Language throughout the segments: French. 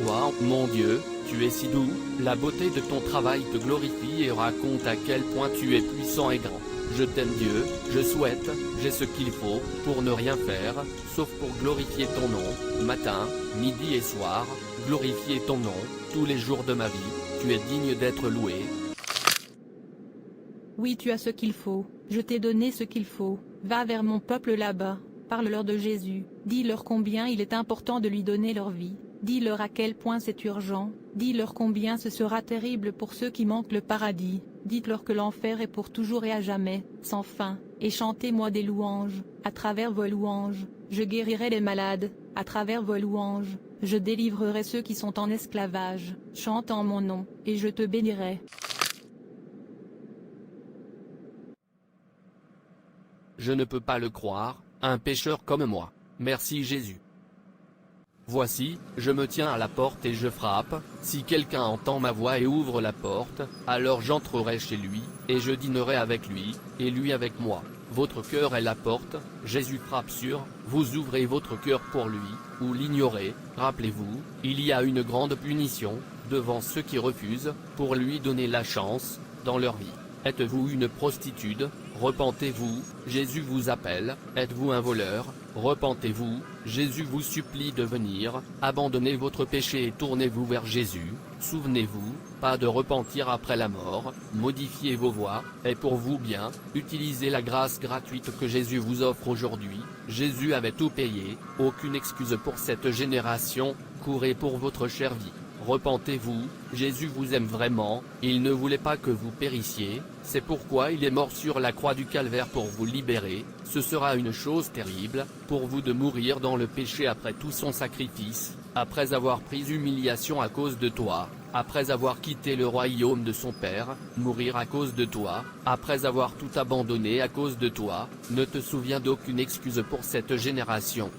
toi, mon Dieu, tu es si doux, la beauté de ton travail te glorifie et raconte à quel point tu es puissant et grand. Je t'aime Dieu, j'ai ce qu'il faut, pour ne rien faire, sauf pour glorifier ton nom, matin, midi et soir, glorifier ton nom, tous les jours de ma vie, tu es digne d'être loué. Oui, tu as ce qu'il faut, je t'ai donné ce qu'il faut, va vers mon peuple là-bas, parle-leur de Jésus, dis-leur combien il est important de lui donner leur vie, dis-leur à quel point c'est urgent, dis-leur combien ce sera terrible pour ceux qui manquent le paradis, dites-leur que l'enfer est pour toujours et à jamais, sans fin, et chantez-moi des louanges, à travers vos louanges, je guérirai les malades, à travers vos louanges, je délivrerai ceux qui sont en esclavage, chante en mon nom, et je te bénirai. Je ne peux pas le croire, un pécheur comme moi. Merci Jésus. Voici, je me tiens à la porte et je frappe, si quelqu'un entend ma voix et ouvre la porte, alors j'entrerai chez lui, et je dînerai avec lui, et lui avec moi. Votre cœur est la porte, Jésus frappe sur, vous ouvrez votre cœur pour lui, ou l'ignorez, rappelez-vous, il y a une grande punition, devant ceux qui refusent, pour lui donner la chance, dans leur vie. Êtes-vous une prostituée? Repentez-vous, Jésus vous appelle. Êtes-vous un voleur? Repentez-vous, Jésus vous supplie de venir. Abandonnez votre péché et tournez-vous vers Jésus. Souvenez-vous, pas de repentir après la mort, modifiez vos voies, et pour vous bien, utilisez la grâce gratuite que Jésus vous offre aujourd'hui. Jésus avait tout payé, aucune excuse pour cette génération, courez pour votre chère vie. Repentez-vous, Jésus vous aime vraiment, il ne voulait pas que vous périssiez, c'est pourquoi il est mort sur la croix du calvaire pour vous libérer. Ce sera une chose terrible, pour vous de mourir dans le péché après tout son sacrifice, après avoir pris humiliation à cause de toi, après avoir quitté le royaume de son Père, mourir à cause de toi, après avoir tout abandonné à cause de toi. Ne te souviens d'aucune excuse pour cette génération.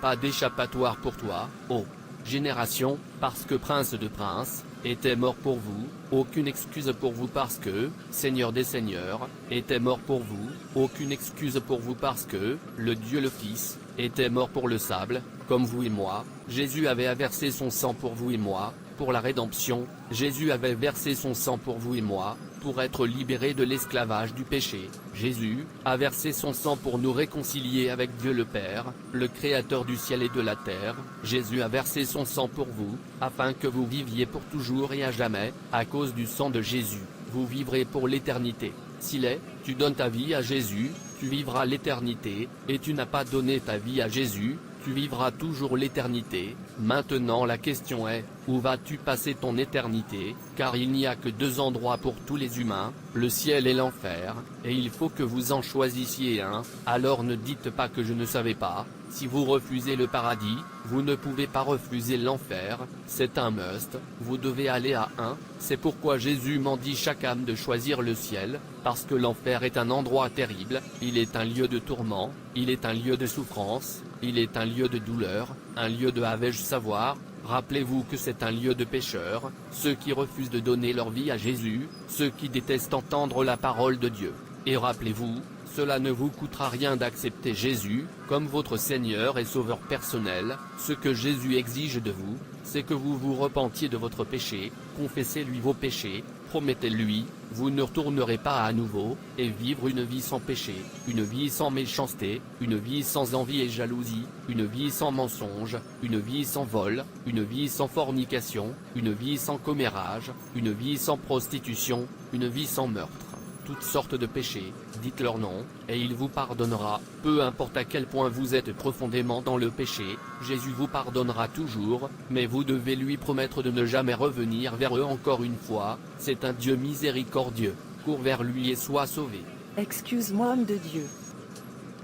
Pas d'échappatoire pour toi, oh génération, parce que Prince de Princes était mort pour vous, aucune excuse pour vous parce que, Seigneur des Seigneurs, était mort pour vous, aucune excuse pour vous parce que, le Dieu le Fils, était mort pour le sable, comme vous et moi. Jésus avait versé son sang pour vous et moi, pour la rédemption. Jésus avait versé son sang pour vous et moi, pour être libérés de l'esclavage du péché. Jésus a versé son sang pour nous réconcilier avec Dieu le Père, le Créateur du ciel et de la terre. Jésus a versé son sang pour vous, afin que vous viviez pour toujours et à jamais. À cause du sang de Jésus, vous vivrez pour l'éternité. Tu donnes ta vie à Jésus, tu vivras l'éternité, et tu n'as pas donné ta vie à Jésus, tu vivras toujours l'éternité. Maintenant la question est, où vas-tu passer ton éternité? Car il n'y a que deux endroits pour tous les humains, le ciel et l'enfer, et il faut que vous en choisissiez un. Alors ne dites pas que je ne savais pas. Si vous refusez le paradis, vous ne pouvez pas refuser l'enfer, c'est un must, vous devez aller à un. C'est pourquoi Jésus m'en dit chaque âme de choisir le ciel, parce que l'enfer est un endroit terrible, il est un lieu de tourment, il est un lieu de souffrance, il est un lieu de douleur, un lieu de avais-je savoir. Rappelez-vous que c'est un lieu de pécheurs, ceux qui refusent de donner leur vie à Jésus, ceux qui détestent entendre la parole de Dieu. Et rappelez-vous, cela ne vous coûtera rien d'accepter Jésus, comme votre Seigneur et Sauveur personnel. Ce que Jésus exige de vous, c'est que vous vous repentiez de votre péché, confessez-lui vos péchés, promettez-lui, vous ne retournerez pas à nouveau, et vivre une vie sans péché, une vie sans méchanceté, une vie sans envie et jalousie, une vie sans mensonge, une vie sans vol, une vie sans fornication, une vie sans commérage, une vie sans prostitution, une vie sans meurtre. Toutes sortes de péchés, dites leur nom, et il vous pardonnera, peu importe à quel point vous êtes profondément dans le péché, Jésus vous pardonnera toujours, mais vous devez lui promettre de ne jamais revenir vers eux encore une fois. C'est un Dieu miséricordieux, cours vers lui et sois sauvé. Excuse-moi, homme de Dieu.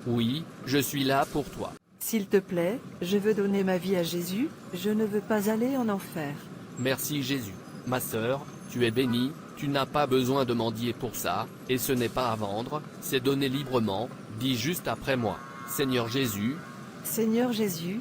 Oui, je suis là pour toi. S'il te plaît, je veux donner ma vie à Jésus, je ne veux pas aller en enfer. Merci Jésus. Ma sœur, tu es bénie. Tu n'as pas besoin de mendier pour ça, et ce n'est pas à vendre, c'est donné librement. Dis juste après moi, Seigneur Jésus. Seigneur Jésus,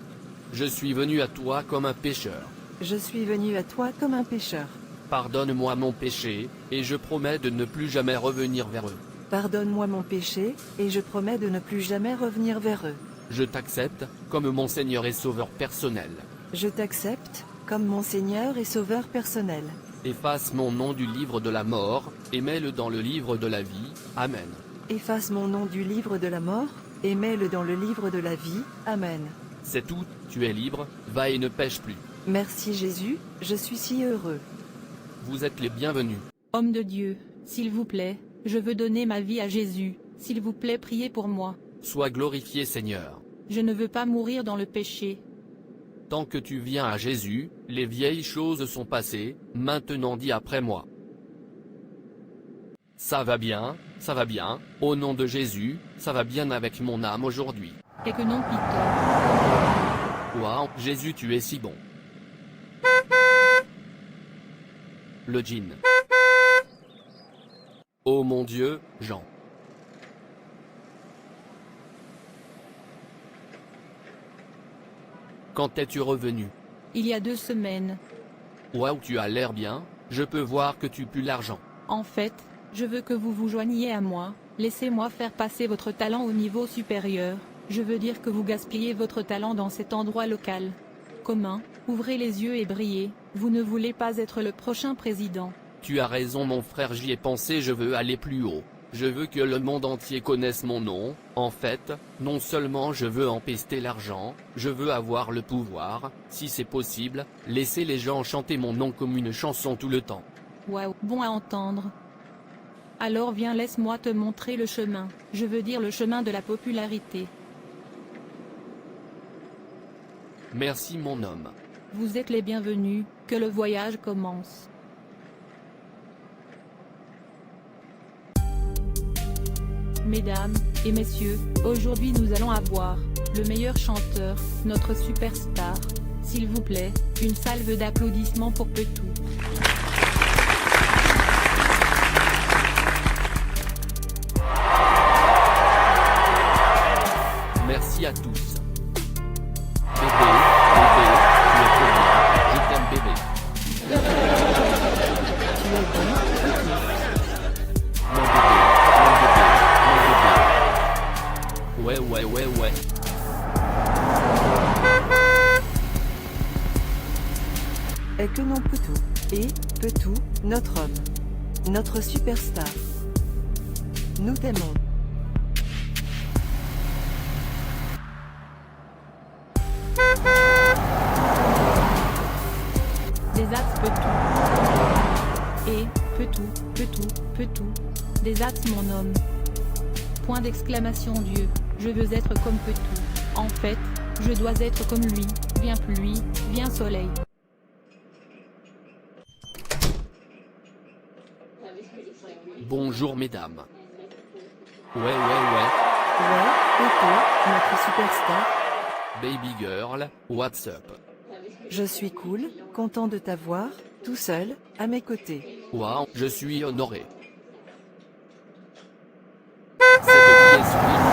je suis venu à toi comme un pécheur. Je suis venu à toi comme un pécheur. Pardonne-moi mon péché, et je promets de ne plus jamais revenir vers eux. Pardonne-moi mon péché, et je promets de ne plus jamais revenir vers eux. Je t'accepte, comme mon Seigneur et Sauveur personnel. Je t'accepte, comme mon Seigneur et Sauveur personnel. Efface mon nom du livre de la mort, et mets-le dans le livre de la vie. Amen. Efface mon nom du livre de la mort, et mets-le dans le livre de la vie. Amen. C'est tout, tu es libre, va et ne pêche plus. Merci Jésus, je suis si heureux. Vous êtes les bienvenus. Homme de Dieu, s'il vous plaît, je veux donner ma vie à Jésus, s'il vous plaît priez pour moi. Sois glorifié Seigneur. Je ne veux pas mourir dans le péché. Tant que tu viens à Jésus, les vieilles choses sont passées, maintenant dis après moi. Ça va bien, au nom de Jésus, ça va bien avec mon âme aujourd'hui. Et que non Peter. Waouh, Jésus tu es si bon. Le djinn. Oh mon Dieu, Jean. Quand es-tu revenu? Il y a 2 semaines. Waouh, tu as l'air bien, je peux voir que tu pues l'argent. En fait, je veux que vous vous joigniez à moi, laissez-moi faire passer votre talent au niveau supérieur, je veux dire que vous gaspillez votre talent dans cet endroit local. Commun, ouvrez les yeux et brillez, vous ne voulez pas être le prochain président. Tu as raison mon frère, j'y ai pensé, je veux aller plus haut. Je veux que le monde entier connaisse mon nom. En fait, non seulement je veux empester l'argent, je veux avoir le pouvoir, si c'est possible, laisser les gens chanter mon nom comme une chanson tout le temps. Waouh, bon à entendre. Alors viens, laisse-moi te montrer le chemin, je veux dire le chemin de la popularité. Merci mon homme. Vous êtes les bienvenus, que le voyage commence. Mesdames et messieurs, aujourd'hui nous allons avoir le meilleur chanteur, notre superstar. S'il vous plaît, une salve d'applaudissements pour Petou. Merci à tous. Bébé, tu es trop bien, je t'aime bébé. Tu es bon, Mon bébé. Ouais. et que non Petou. Et, Petou, notre homme. Notre superstar. Nous t'aimons. Des axes Petou. Et, Petou. Des axes mon homme. Point d'exclamation Dieu, je veux être comme Petou. En fait, je dois être comme lui, bien pluie, bien soleil. Bonjour mesdames. Ouais. Ouais, Petou, notre superstar. Baby girl, what's up? Je suis cool, content de t'avoir, tout seul, à mes côtés. Waouh, je suis honoré. Cette vie est sublime.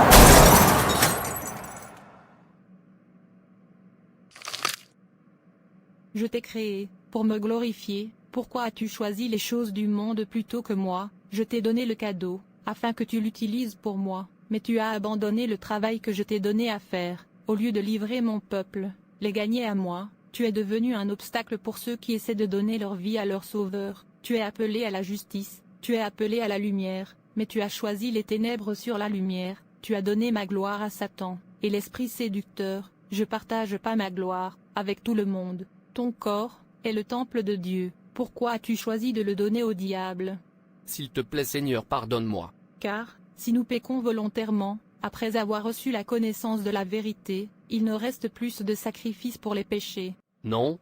Je t'ai créé, pour me glorifier, pourquoi as-tu choisi les choses du monde plutôt que moi? Je t'ai donné le cadeau, afin que tu l'utilises pour moi, mais tu as abandonné le travail que je t'ai donné à faire, au lieu de livrer mon peuple, les gagner à moi, tu es devenu un obstacle pour ceux qui essaient de donner leur vie à leur sauveur, tu es appelé à la justice, tu es appelé à la lumière, mais tu as choisi les ténèbres sur la lumière, tu as donné ma gloire à Satan, et l'esprit séducteur, je partage pas ma gloire, avec tout le monde, ton corps, est le temple de Dieu, pourquoi as-tu choisi de le donner au diable? S'il te plaît Seigneur, pardonne-moi. Car, si nous péchons volontairement, après avoir reçu la connaissance de la vérité, il ne reste plus de sacrifice pour les péchés. Non,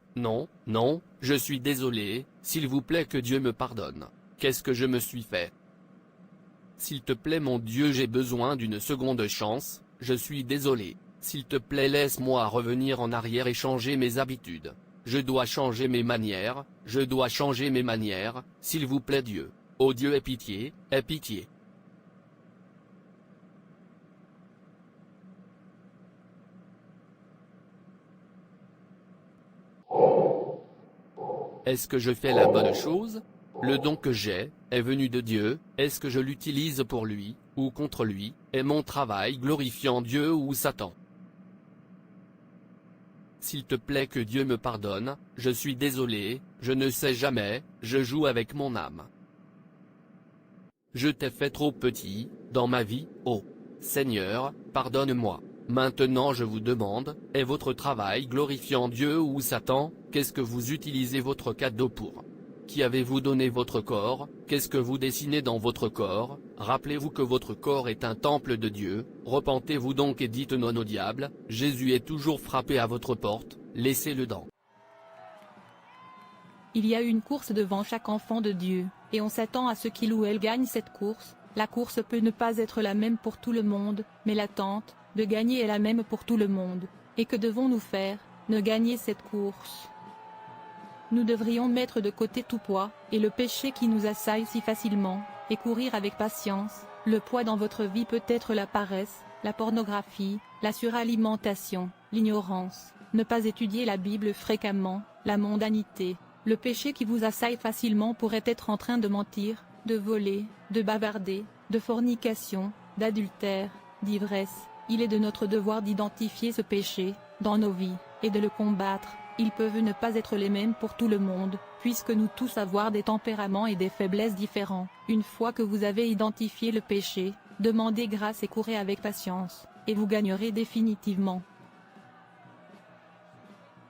je suis désolé, s'il vous plaît que Dieu me pardonne. Qu'est-ce que je me suis fait? S'il te plaît mon Dieu, j'ai besoin d'une seconde chance, je suis désolé. S'il te plaît laisse-moi revenir en arrière et changer mes habitudes. Je dois changer mes manières, s'il vous plaît Dieu. Oh Dieu aie pitié, aie pitié. Est-ce que je fais la bonne chose? Le don que j'ai, est venu de Dieu, est-ce que je l'utilise pour lui, ou contre lui, est mon travail glorifiant Dieu ou Satan? s'il te plaît que Dieu me pardonne, je suis désolé, je ne sais jamais, je joue avec mon âme. Je t'ai fait trop petit, dans ma vie, oh Seigneur, pardonne-moi. Maintenant je vous demande, est votre travail glorifiant Dieu ou Satan? Qu'est-ce que vous utilisez votre cadeau pour? Qui avez-vous donné votre corps? Qu'est-ce que vous dessinez dans votre corps? Rappelez-vous que votre corps est un temple de Dieu, repentez-vous donc et dites non au diable, Jésus est toujours frappé à votre porte, laissez-le dans. Il y a une course devant chaque enfant de Dieu, et on s'attend à ce qu'il ou elle gagne cette course. La course peut ne pas être la même pour tout le monde, mais l'attente de gagner est la même pour tout le monde. Et que devons-nous faire? Ne gagner cette course. Nous devrions mettre de côté tout poids, et le péché qui nous assaille si facilement, et courir avec patience. Le poids dans votre vie peut être la paresse, la pornographie, la suralimentation, l'ignorance, ne pas étudier la Bible fréquemment, la mondanité. Le péché qui vous assaille facilement pourrait être en train de mentir, de voler, de bavarder, de fornication, d'adultère, d'ivresse. Il est de notre devoir d'identifier ce péché, dans nos vies, et de le combattre. Ils peuvent ne pas être les mêmes pour tout le monde, puisque nous tous avons des tempéraments et des faiblesses différents. Une fois que vous avez identifié le péché, demandez grâce et courez avec patience, et vous gagnerez définitivement.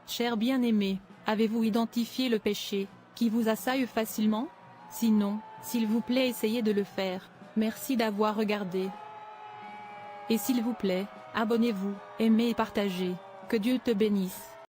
Chers bien-aimés, avez-vous identifié le péché, qui vous assaille facilement? Sinon, s'il vous plaît essayez de le faire. Merci d'avoir regardé. Et s'il vous plaît, abonnez-vous, aimez et partagez. Que Dieu te bénisse.